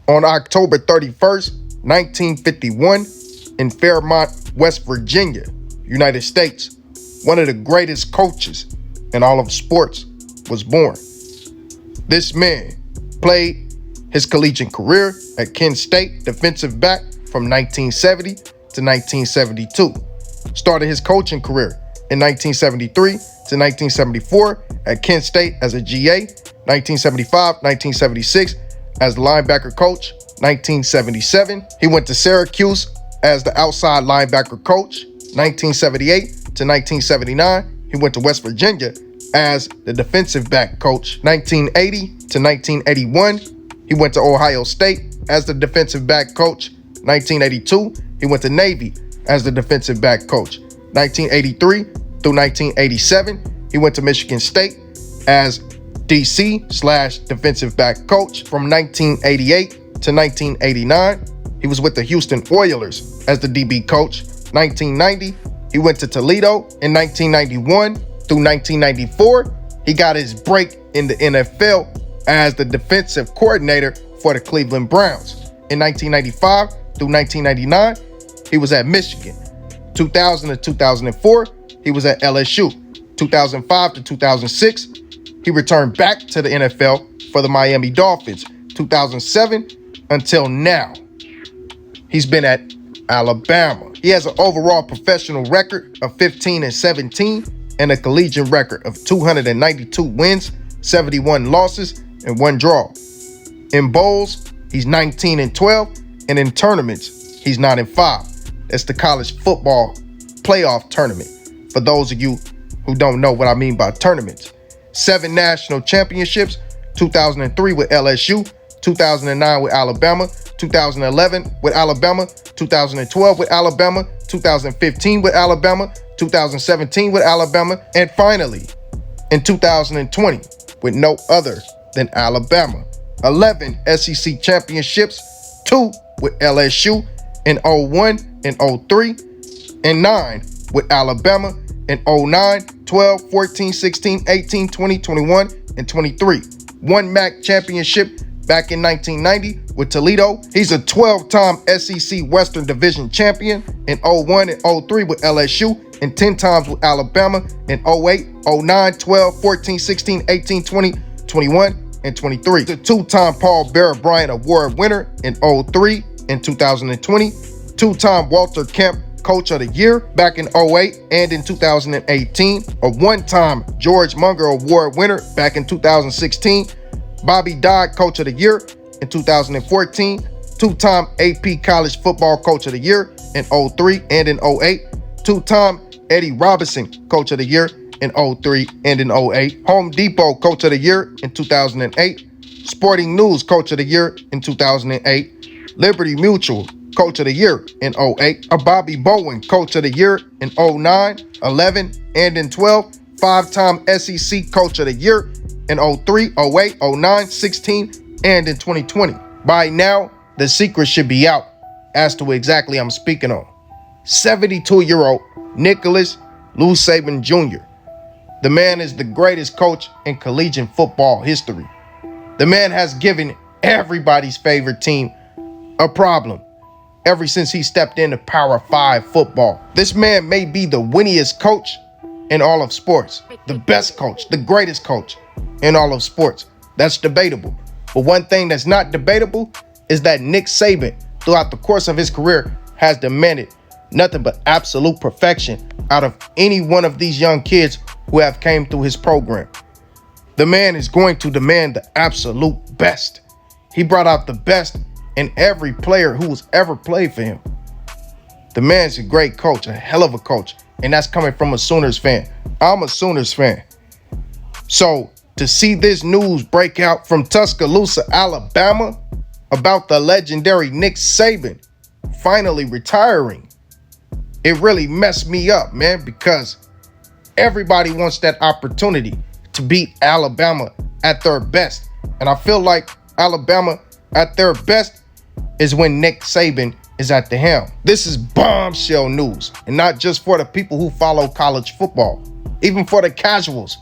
On October 31st, 1951, in Fairmont, West Virginia, United States, one of the greatest coaches in all of sports was born. This man played his collegiate career at Kent State defensive back from 1970 to 1972. Started his coaching career in 1973 to 1974 at Kent State as a GA, 1975-1976 as the linebacker coach, 1977. He went to Syracuse as the outside linebacker coach, 1978 to 1979. He went to West Virginia as the defensive back coach, 1980 to 1981. He went to Ohio State as the defensive back coach, 1982. He went to Navy as the defensive back coach, 1983 through 1987. He went to Michigan State as DC/defensive back coach from 1988 to 1989. He was with the Houston Oilers as the DB coach, 1990. He went to Toledo in 1991 through 1994. He got his break in the NFL as the defensive coordinator for the Cleveland Browns. In 1995 through 1999, he was at Michigan. 2000 to 2004, he was at LSU. 2005 to 2006, he returned back to the NFL for the Miami Dolphins. 2007 until now, he's been at Alabama. He has an overall professional record of 15-17 and a collegiate record of 292 wins, 71 losses, and 1 draw. In bowls, he's 19-12, and in tournaments, he's 9-5. That's the college football playoff tournament. For those of you who don't know what I mean by tournaments. 7 national championships, 2003 with LSU, 2009 with Alabama, 2011 with Alabama, 2012 with Alabama, 2015 with Alabama, 2017 with Alabama, and finally, in 2020 with no other than Alabama. 11 SEC championships, 2 with LSU in 01 and 03, and 9 with Alabama in 09, 12, 14, 16, 18, 20, 21, and 23. 1 MAC championship back in 1990 with Toledo. He's a 12-time SEC Western Division champion in 01 and 03 with LSU, and 10 times with Alabama in 08, 09, 12, 14, 16, 18, 20, 21, and 23. The 2-time Paul Bear Bryant Award winner in 03 and 2020. 2-time Walter Kemp Coach of the Year back in 08 and in 2018. A 1-time George Munger Award winner back in 2016. Bobby Dodd Coach of the Year in 2014. 2-time AP College Football Coach of the Year in 03 and in 08. 2-time Eddie Robinson Coach of the Year in 03 and in 08. Home Depot Coach of the Year in 2008. Sporting News Coach of the Year in 2008. Liberty Mutual Coach of the Year in 08. A Bobby Bowen Coach of the Year in 09, 11, and in 12. 5-time SEC Coach of the Year in 03, 08, 09, 16, and in 2020. By now, the secret should be out as to what exactly I'm speaking on. 72-year-old Nicholas Lou Saban Jr. The man is the greatest coach in collegiate football history. The man has given everybody's favorite team a problem ever since he stepped into Power 5 football. This man may be the winningest coach in all of sports, the best coach, the greatest coach in all of sports. That's debatable. But one thing that's not debatable is that Nick Saban, throughout the course of his career, has demanded nothing but absolute perfection out of any one of these young kids who have came through his program. The man is going to demand the absolute best. He brought out the best in every player who's ever played for him. The man's a great coach, a hell of a coach, and that's coming from a Sooners fan. I'm a Sooners fan. So to see this news break out from Tuscaloosa, Alabama, about the legendary Nick Saban finally retiring, it really messed me up, man, because everybody wants that opportunity to beat Alabama at their best. And I feel like Alabama at their best is when Nick Saban is at the helm. This is bombshell news, and not just for the people who follow college football, even for the casuals.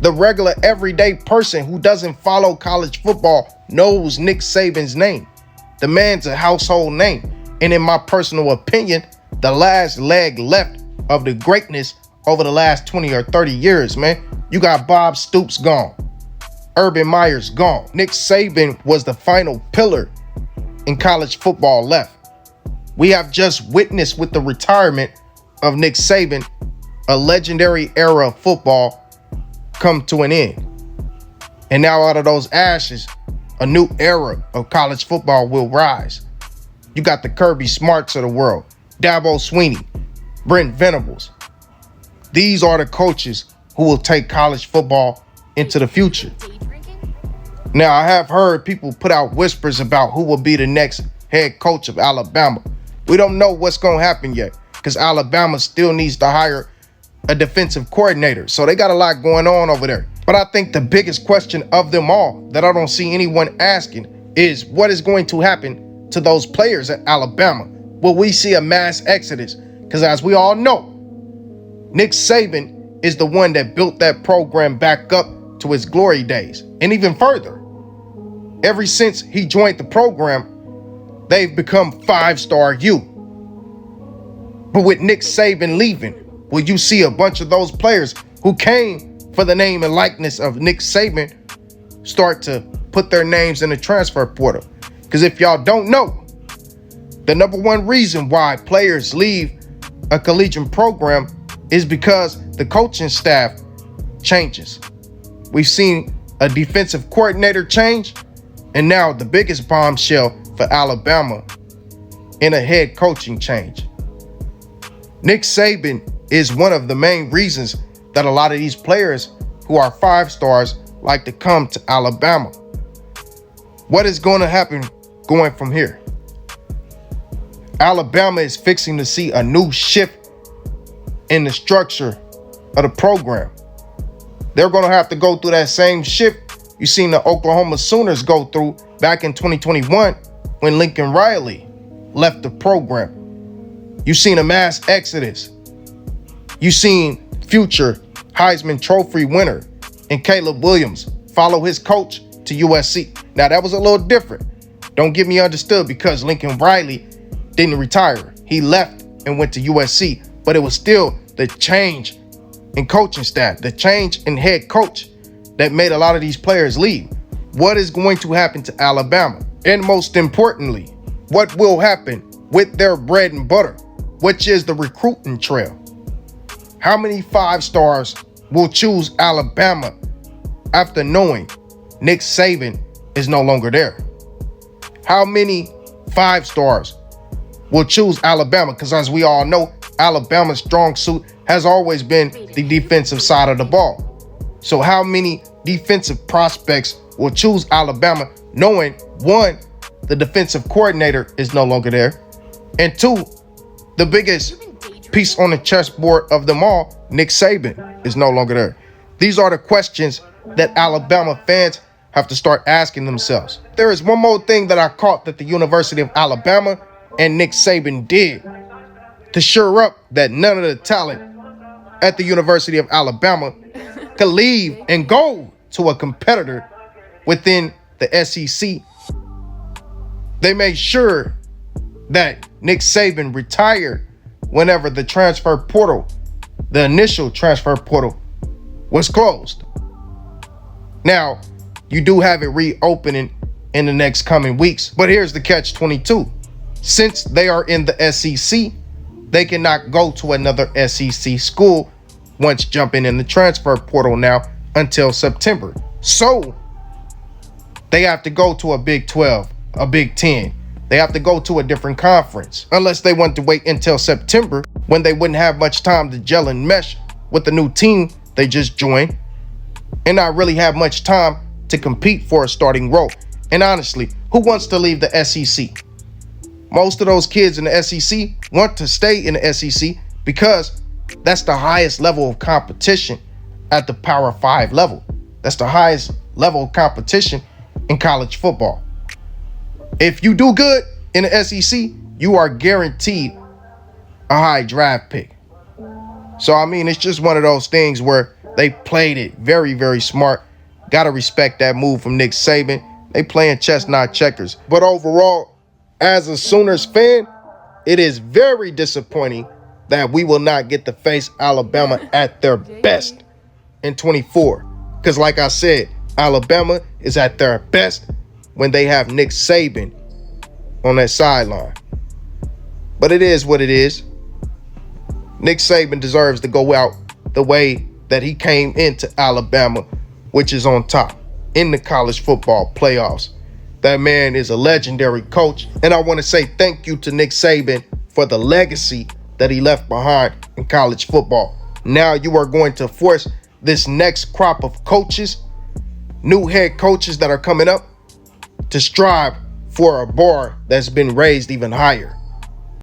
The regular everyday person who doesn't follow college football knows Nick Saban's name. The man's a household name. And in my personal opinion, the last leg left of the greatness over the last 20 or 30 years, man. You got Bob Stoops gone. Urban Meyer's gone. Nick Saban was the final pillar in college football left. We have just witnessed with the retirement of Nick Saban, a legendary era of football come to an end. And now out of those ashes, a new era of college football will rise. You got the Kirby Smarts of the world, Dabo Swinney, Brent Venables. These are the coaches who will take college football into the future. Now, I have heard people put out whispers about who will be the next head coach of Alabama. We don't know what's going to happen yet because Alabama still needs to hire a defensive coordinator. So they got a lot going on over there. But I think the biggest question of them all that I don't see anyone asking is what is going to happen to those players at Alabama? Will we see a mass exodus? Because as we all know, Nick Saban is the one that built that program back up to its glory days. And even further, ever since he joined the program, they've become five-star U. But with Nick Saban leaving, will you see a bunch of those players who came for the name and likeness of Nick Saban start to put their names in the transfer portal? Because if y'all don't know, the number one reason why players leave a collegiate program is because the coaching staff changes. We've seen a defensive coordinator change, and now the biggest bombshell for Alabama in a head coaching change. Nick Saban is one of the main reasons that a lot of these players who are five stars like to come to Alabama. What is going to happen going from here? Alabama is fixing to see a new shift in the structure of the program. They're going to have to go through that same shift you seen the Oklahoma Sooners go through back in 2021 when Lincoln Riley left the program. You seen a mass exodus. You seen future Heisman Trophy winner and Caleb Williams follow his coach to USC. Now that was a little different. Don't get me understood because Lincoln Riley didn't retire. He left and went to USC, but it was still the change in coaching staff, the change in head coach that made a lot of these players leave. What is going to happen to Alabama? And most importantly, what will happen with their bread and butter, which is the recruiting trail? How many five stars will choose Alabama after knowing Nick Saban is no longer there? How many five stars will choose Alabama? Because as we all know, Alabama's strong suit has always been the defensive side of the ball. So how many defensive prospects will choose Alabama knowing, one, the defensive coordinator is no longer there, and two, the biggest piece on the chessboard of them all, Nick Saban, is no longer there? These are the questions that Alabama fans have to start asking themselves. There is one more thing that I caught that the University of Alabama and Nick Saban did to shore up that none of the talent at the University of Alabama could leave and go to a competitor within the SEC. They made sure that Nick Saban retired whenever the transfer portal, the initial transfer portal, was closed. Now, you do have it reopening in the next coming weeks, but here's the catch-22. Since they are in the SEC, they cannot go to another SEC school once jumping in the transfer portal now until September. So they have to go to a Big 12, a Big 10. They have to go to a different conference unless they want to wait until September when they wouldn't have much time to gel and mesh with the new team they just joined and not really have much time to compete for a starting role. And honestly, who wants to leave the SEC? Most of those kids in the SEC want to stay in the SEC because that's the highest level of competition at the Power 5 level. That's the highest level of competition in college football. If you do good in the SEC, you are guaranteed a high draft pick. So, I mean, it's just one of those things where They played it very, very smart. Gotta respect that move from Nick Saban. They playing chess, not checkers. But overall, as a Sooners fan, it is very disappointing that we will not get to face Alabama at their best in 24. Because like I said, Alabama is at their best when they have Nick Saban on that sideline. But it is what it is. Nick Saban deserves to go out the way that he came into Alabama, which is on top in the college football playoffs. That man is a legendary coach, and I want to say thank you to Nick Saban for the legacy that he left behind in college football. Now you are going to force this next crop of coaches, new head coaches that are coming up, to strive for a bar that's been raised even higher.